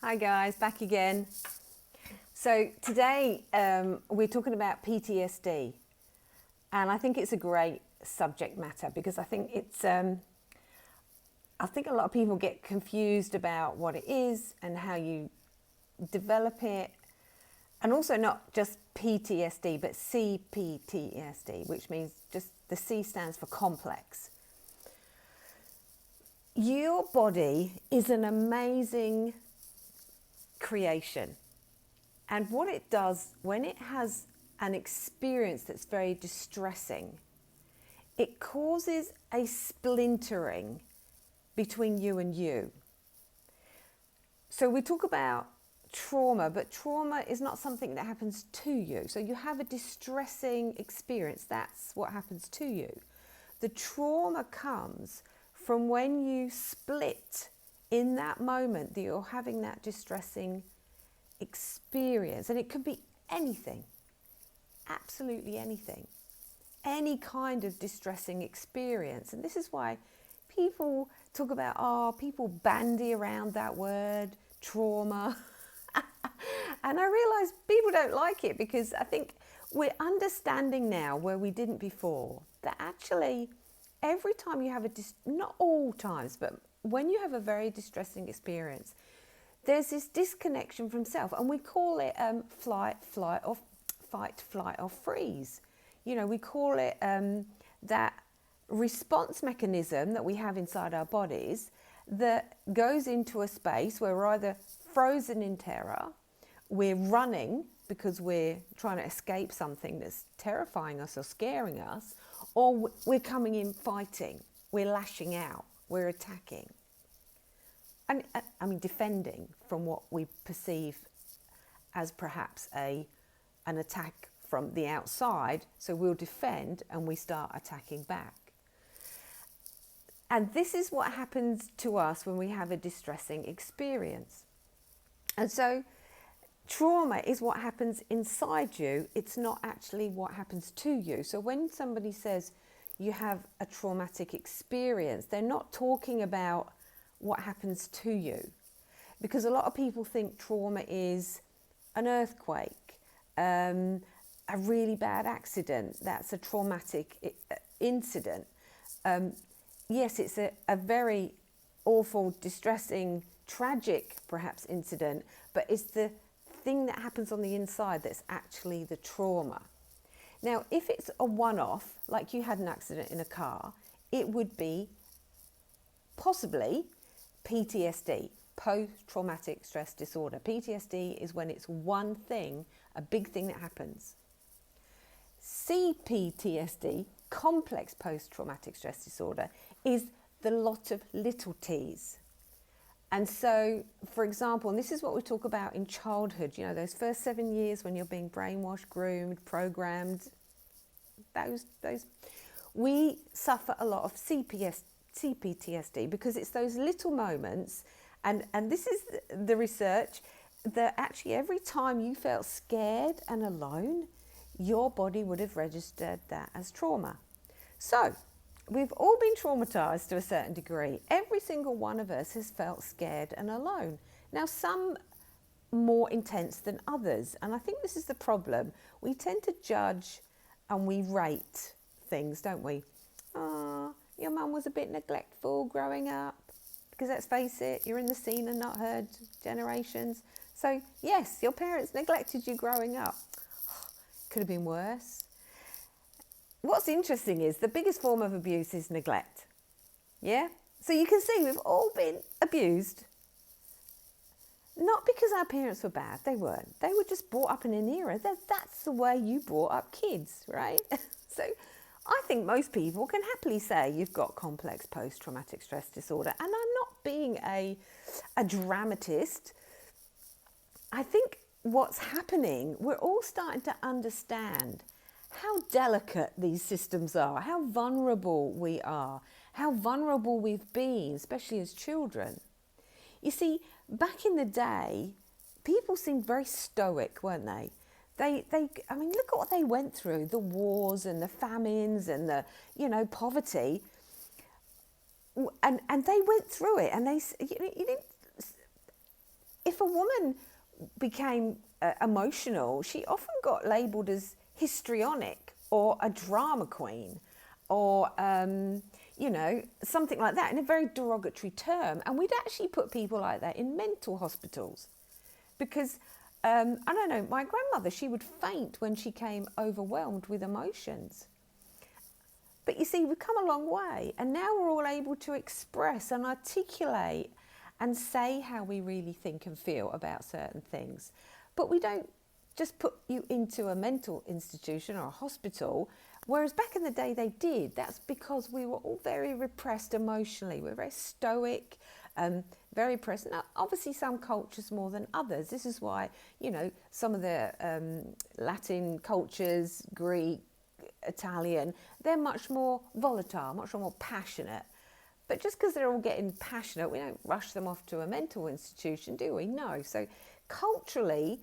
Hi guys, back again. So today we're talking about PTSD, and I think it's a great subject matter because I think it's. I think a lot of people get confused about what it is and how you develop it, and also not just PTSD but cPTSD, which means just the C stands for complex. Your body is an amazing creation. And what it does when it has an experience that's very distressing, it causes a splintering between you and you. So we talk about trauma, but trauma is not something that happens to you. So you have a distressing experience, that's what happens to you. The trauma comes from when you split in that moment that you're having that distressing experience. And it could be anything, absolutely anything, any kind of distressing experience. And this is why people talk about, people bandy around that word, trauma. And I realise people don't like it because I think we're understanding now where we didn't before, that actually every time you have not all times, but when you have a very distressing experience, there's this disconnection from self, and we call it fight, flight, or freeze. You know, we call it that response mechanism that we have inside our bodies that goes into a space where we're either frozen in terror, we're running because we're trying to escape something that's terrifying us or scaring us, or we're coming in fighting, we're lashing out, we're attacking. And I mean, defending from what we perceive as perhaps an attack from the outside. So we'll defend and we start attacking back. And this is what happens to us when we have a distressing experience. And so trauma is what happens inside you. It's not actually what happens to you. So when somebody says you have a traumatic experience, they're not talking about what happens to you, because a lot of people think trauma is an earthquake, a really bad accident. That's a traumatic incident. Yes, it's a very awful, distressing, tragic perhaps incident, but it's the thing that happens on the inside that's actually the trauma. Now, if it's a one-off, like you had an accident in a car, it would be possibly PTSD, post-traumatic stress disorder. PTSD is when it's one thing, a big thing that happens. cPTSD, complex post-traumatic stress disorder, is the lot of little t's. And so, for example, and this is what we talk about in childhood, you know, those first 7 years when you're being brainwashed, groomed, programmed, we suffer a lot of cPTSD because it's those little moments, and this is the research, that actually every time you felt scared and alone, your body would have registered that as trauma. So we've all been traumatized to a certain degree. Every single one of us has felt scared and alone. Now, some more intense than others, and I think this is the problem. We tend to judge and we rate things, don't we? Your mum was a bit neglectful growing up, because let's face it, you're in the seen and not heard generations. So yes, your parents neglected you growing up. Could have been worse. What's interesting is the biggest form of abuse is neglect. Yeah? So you can see we've all been abused. Not because our parents were bad, they weren't. They were just brought up in an era. That's the way you brought up kids, right? So I think most people can happily say you've got complex post-traumatic stress disorder. And I'm not being a dramatist. I think what's happening, we're all starting to understand how delicate these systems are, how vulnerable we are, how vulnerable we've been, especially as children. You see, back in the day, people seemed very stoic, weren't they? I mean, look at what they went through, the wars and the famines and the, poverty. And they went through it, and you didn't, if if a woman became emotional, she often got labelled as histrionic or a drama queen or, something like that, in a very derogatory term. And we'd actually put people like that in mental hospitals because, I don't know, my grandmother, she would faint when she came overwhelmed with emotions. But you see, we've come a long way, and now we're all able to express and articulate and say how we really think and feel about certain things. But we don't just put you into a mental institution or a hospital, whereas back in the day they did. That's because we were all very repressed emotionally. We're very stoic, very present. Now, obviously some cultures more than others. This is why, some of the Latin cultures, Greek, Italian, they're much more volatile, much more passionate. But just because they're all getting passionate, we don't rush them off to a mental institution, do we? No. So culturally,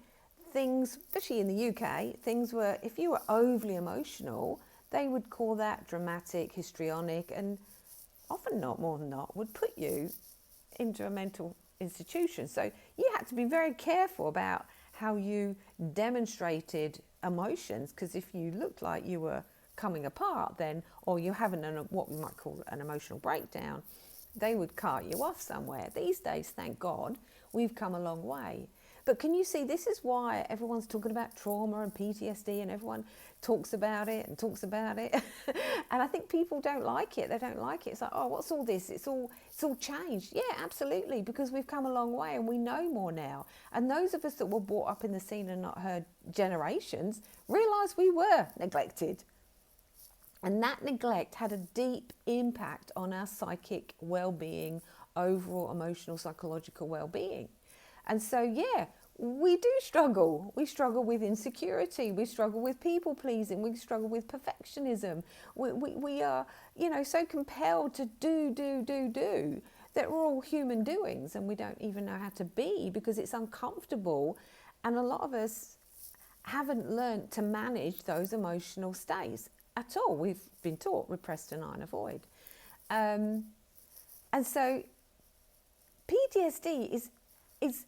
things, especially in the UK, things were, if you were overly emotional, they would call that dramatic, histrionic, and often not more than not, would put you into a mental institution. So you had to be very careful about how you demonstrated emotions, because if you looked like you were coming apart then, or you're having what we might call an emotional breakdown, they would cart you off somewhere. These days, thank God, we've come a long way. But can you see, this is why everyone's talking about trauma and PTSD, and everyone talks about it and talks about it. And I think people don't like it. They don't like it. It's like, oh, what's all this? It's all changed. Yeah, absolutely, because we've come a long way and we know more now. And those of us that were brought up in the scene and not heard generations realise we were neglected. And that neglect had a deep impact on our psychic well-being, overall emotional, psychological well-being. And so, yeah, we do struggle. We struggle with insecurity. We struggle with people pleasing. We struggle with perfectionism. We are, so compelled to do that we're all human doings, and we don't even know how to be because it's uncomfortable. And a lot of us haven't learned to manage those emotional states at all. We've been taught repress, deny and avoid. And so PTSD is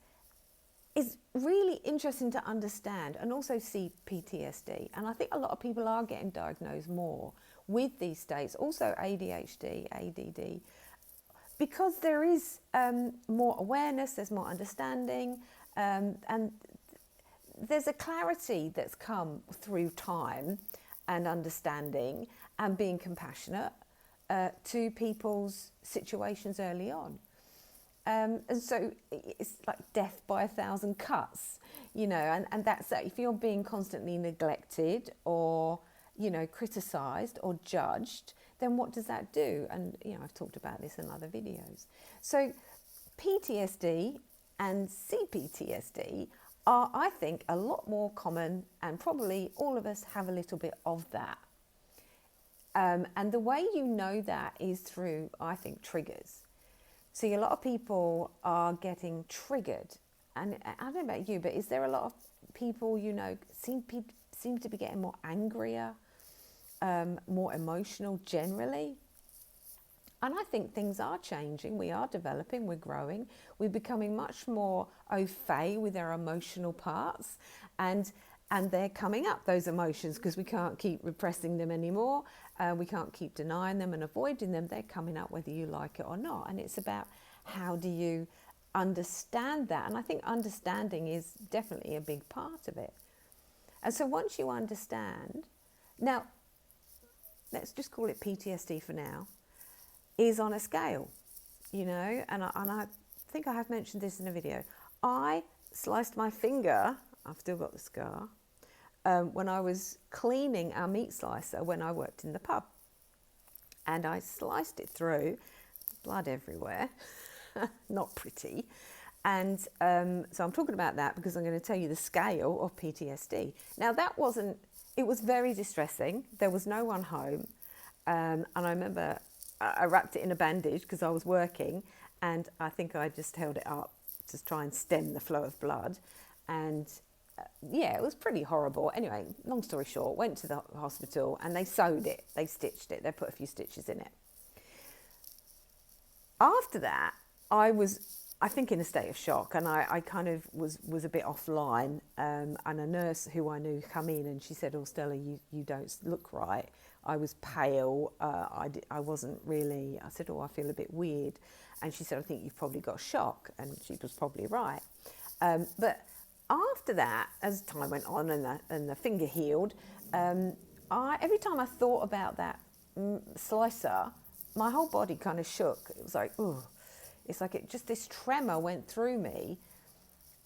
really interesting to understand, and also cPTSD. And I think a lot of people are getting diagnosed more with these states, also ADHD, ADD, because there is more awareness, there's more understanding, and there's a clarity that's come through time and understanding and being compassionate to people's situations early on. And so it's like death by 1,000 cuts, and that's that. If you're being constantly neglected or, criticised or judged, then what does that do? And, I've talked about this in other videos. So PTSD and cPTSD are, I think, a lot more common, and probably all of us have a little bit of that. And the way you know that is through, I think, triggers. See, a lot of people are getting triggered. And I don't know about you, but is there a lot of people, seem to be getting more angrier, more emotional generally? And I think things are changing. We are developing, we're growing. We're becoming much more au fait with our emotional parts. And they're coming up, those emotions, because we can't keep repressing them anymore. We can't keep denying them and avoiding them. They're coming up whether you like it or not. And it's about how do you understand that. And I think understanding is definitely a big part of it. And so once you understand, now, let's just call it PTSD for now, is on a scale, and I think I have mentioned this in a video. I sliced my finger, I've still got the scar, when I was cleaning our meat slicer when I worked in the pub. And I sliced it through, blood everywhere, not pretty. And so I'm talking about that because I'm going to tell you the scale of PTSD. Now it was very distressing. There was no one home. And I remember I wrapped it in a bandage because I was working, and I think I just held it up to try and stem the flow of blood. And it was pretty horrible. Anyway, long story short, went to the hospital and they sewed it, they stitched it, they put a few stitches in it. After that, I was I think in a state of shock, and I kind of was a bit offline, and a nurse who I knew come in and she said, "Oh, Stella, you don't look right." I was pale. I wasn't really. I said, "Oh, I feel a bit weird," and she said, "I think you've probably got shock," and she was probably right. But after that, as time went on and the finger healed, every time I thought about that slicer, my whole body kind of shook. It was like, ooh. It's like this tremor went through me,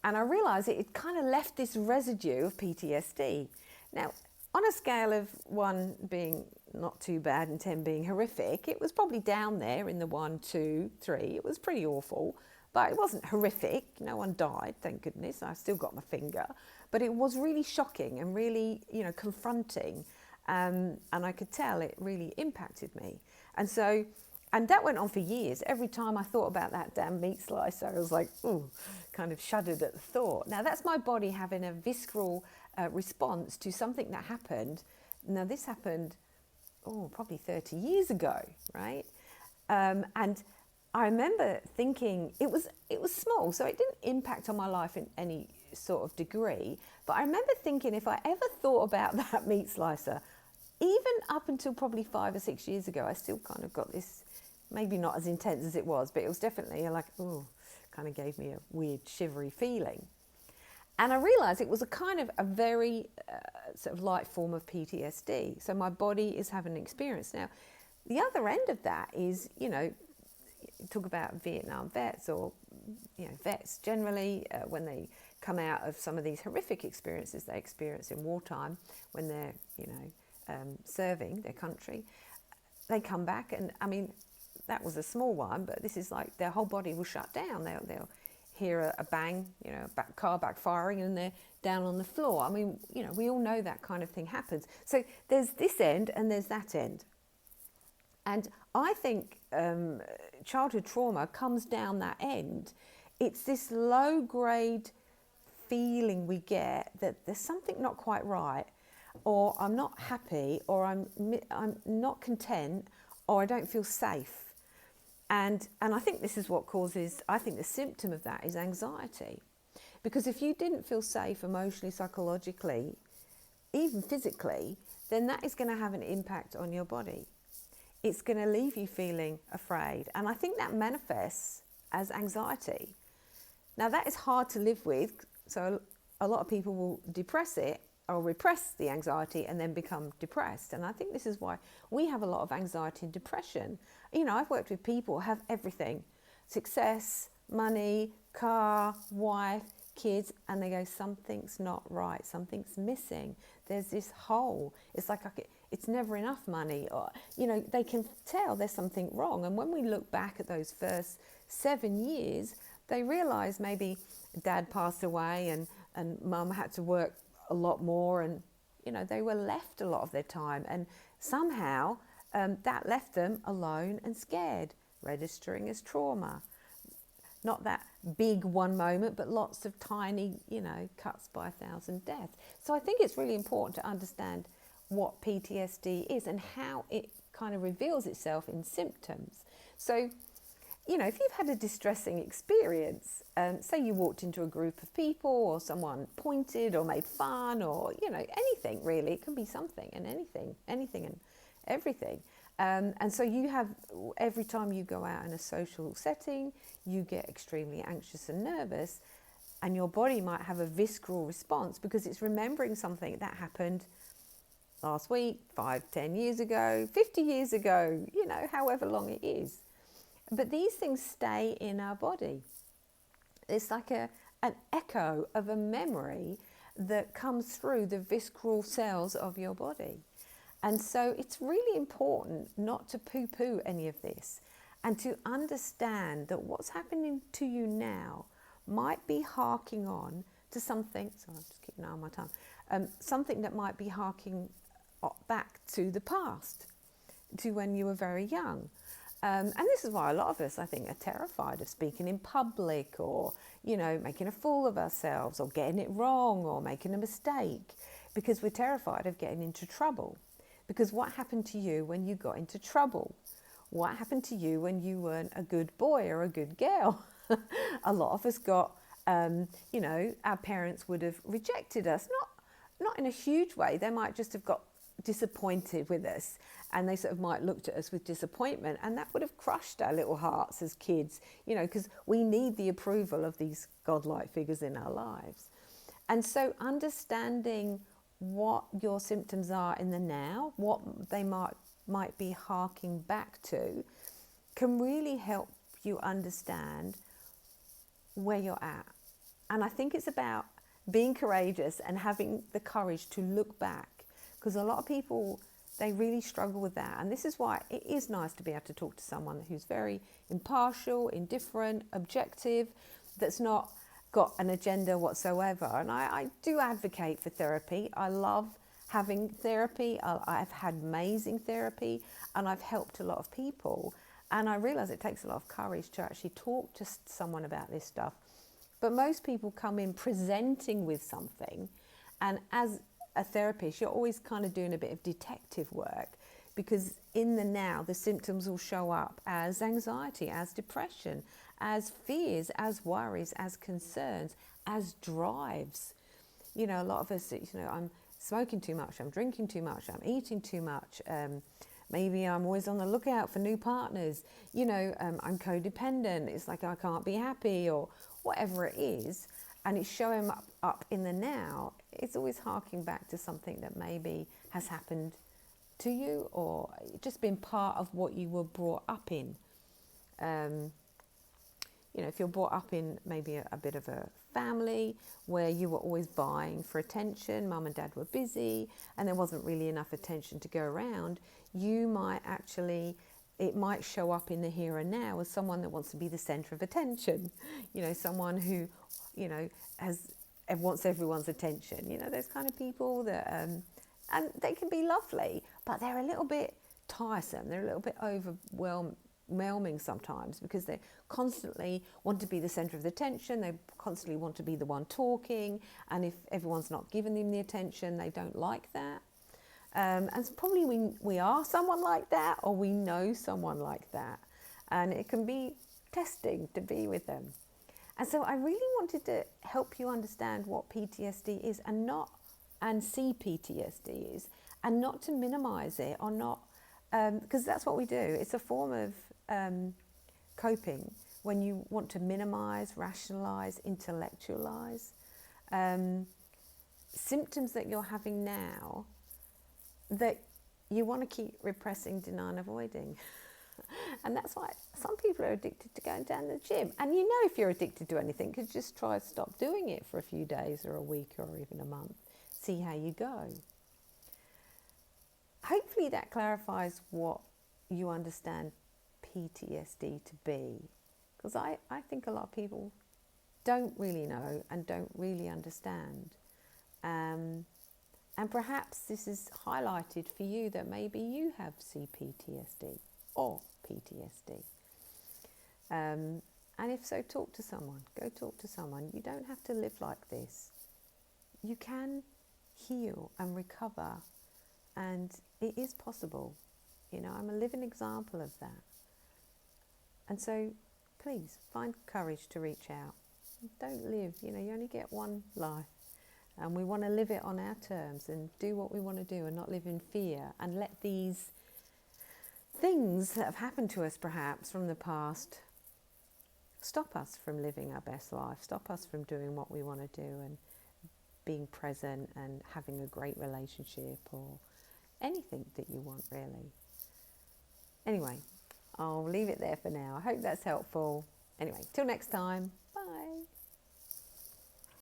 and I realised it kind of left this residue of PTSD. Now, on a scale of 1 being not too bad and 10 being horrific, it was probably down there in the 1, 2, 3. It was pretty awful, but it wasn't horrific. No one died, thank goodness. I still got my finger, but it was really shocking and really, confronting, and I could tell it really impacted me. And that went on for years. Every time I thought about that damn meat slicer, I was like, ooh, kind of shuddered at the thought. Now, that's my body having a visceral response to something that happened. Now, this happened, probably 30 years ago, right? And I remember thinking, it was small, so it didn't impact on my life in any sort of degree. But I remember thinking, if I ever thought about that meat slicer, even up until probably 5 or 6 years ago, I still kind of got this, maybe not as intense as it was, but it was definitely like, kind of gave me a weird shivery feeling. And I realised it was a very sort of light form of PTSD. So my body is having an experience. Now, the other end of that is, talk about Vietnam vets or, vets generally, when they come out of some of these horrific experiences they experience in wartime, when they're, serving their country, they come back, and I mean, that was a small one, but this is like their whole body will shut down. They'll hear a bang, car backfiring, and they're down on the floor. I mean, we all know that kind of thing happens. So there's this end and there's that end. And I think childhood trauma comes down that end. It's this low-grade feeling we get that there's something not quite right, or I'm not happy, or I'm not content, or I don't feel safe. And I think this is what causes, I think the symptom of that is anxiety. Because if you didn't feel safe emotionally, psychologically, even physically, then that is going to have an impact on your body. It's going to leave you feeling afraid. And I think that manifests as anxiety. Now, that is hard to live with. So a lot of people will depress it or repress the anxiety and then become depressed. And I think this is why we have a lot of anxiety and depression. I've worked with people who have everything: success, money, car, wife, kids, and they go, something's not right, something's missing. There's this hole. It's like it's never enough money, or they can tell there's something wrong. And when we look back at those first 7 years, they realise maybe dad passed away and mum had to work a lot more, and they were left a lot of their time, and somehow that left them alone and scared, registering as trauma. Not that big one moment, but lots of tiny, cuts by 1,000 deaths. So I think it's really important to understand what PTSD is and how it kind of reveals itself in symptoms. So, if you've had a distressing experience, say you walked into a group of people, or someone pointed or made fun, or, anything really, it can be something and anything and everything. And so you have, every time you go out in a social setting, you get extremely anxious and nervous, and your body might have a visceral response because it's remembering something that happened last week, 5, 10 years ago, 50 years ago, however long it is. But these things stay in our body. It's like an echo of a memory that comes through the visceral cells of your body. And so it's really important not to poo-poo any of this, and to understand that what's happening to you now might be harking on to something, sorry, I'm just keeping an eye on my tongue, something that might be harking back to the past, to when you were very young. And this is why a lot of us, I think, are terrified of speaking in public, or, making a fool of ourselves, or getting it wrong, or making a mistake, because we're terrified of getting into trouble. Because what happened to you when you got into trouble? What happened to you when you weren't a good boy or a good girl? A lot of us got, you know, our parents would have rejected us, not in a huge way. They might just have got disappointed with us, and they sort of might looked at us with disappointment, and that would have crushed our little hearts as kids, you know, because we need the approval of these godlike figures in our lives. And so understanding what your symptoms are in the now, what they might be harking back to, can really help you understand where you're at. And I think it's about being courageous and having the courage to look back, because a lot of people, they really struggle with that. And this is why it is nice to be able to talk to someone who's very impartial, indifferent, objective, that's not got an agenda whatsoever. And I do advocate for therapy. I love having therapy. I've had amazing therapy, and I've helped a lot of people. And I realise it takes a lot of courage to actually talk to someone about this stuff. But most people come in presenting with something, and as a therapist, you're always kind of doing a bit of detective work, because in the now, the symptoms will show up as anxiety, as depression, as fears, as worries, as concerns, as drives. You know, a lot of us, you know, I'm smoking too much, I'm drinking too much, I'm eating too much, maybe I'm always on the lookout for new partners, you know, I'm codependent, it's like I can't be happy, or whatever it is, and it's showing up in the now. It's always harking back to something that maybe has happened to you, or just been part of what you were brought up in. You know, if you're brought up in maybe a bit of a family where you were always vying for attention, mum and dad were busy, and there wasn't really enough attention to go around, you might actually, it might show up in the here and now as someone that wants to be the centre of attention. You know, someone who, you know, wants everyone's attention. You know, those kind of people that, and they can be lovely, but they're a little bit tiresome. They're a little bit overwhelming sometimes, because they constantly want to be the centre of the attention. They constantly want to be the one talking, and if everyone's not giving them the attention, they don't like that. And probably we are someone like that, or we know someone like that, and it can be testing to be with them. And so I really wanted to help you understand what PTSD is, and cPTSD is, and not to minimise it, or not, because that's what we do. It's a form of coping when you want to minimise, rationalise, intellectualise symptoms that you're having now that you want to keep repressing, denying, avoiding. And that's why some people are addicted to going down to the gym. And you know, if you're addicted to anything, you could just try to stop doing it for a few days or a week or even a month. See how you go. Hopefully that clarifies what you understand PTSD to be. Because I think a lot of people don't really know and don't really understand. And perhaps this is highlighted for you that maybe you have cPTSD or PTSD. And if so, talk to someone. Go talk to someone. You don't have to live like this. You can heal and recover, and it is possible. You know, I'm a living example of that. And so please find courage to reach out. Don't live, you know, you only get one life. And we want to live it on our terms and do what we want to do, and not live in fear, and let these things that have happened to us perhaps from the past stop us from living our best life, stop us from doing what we want to do and being present and having a great relationship, or anything that you want, really. Anyway, I'll leave it there for now. I hope that's helpful. Anyway, till next time.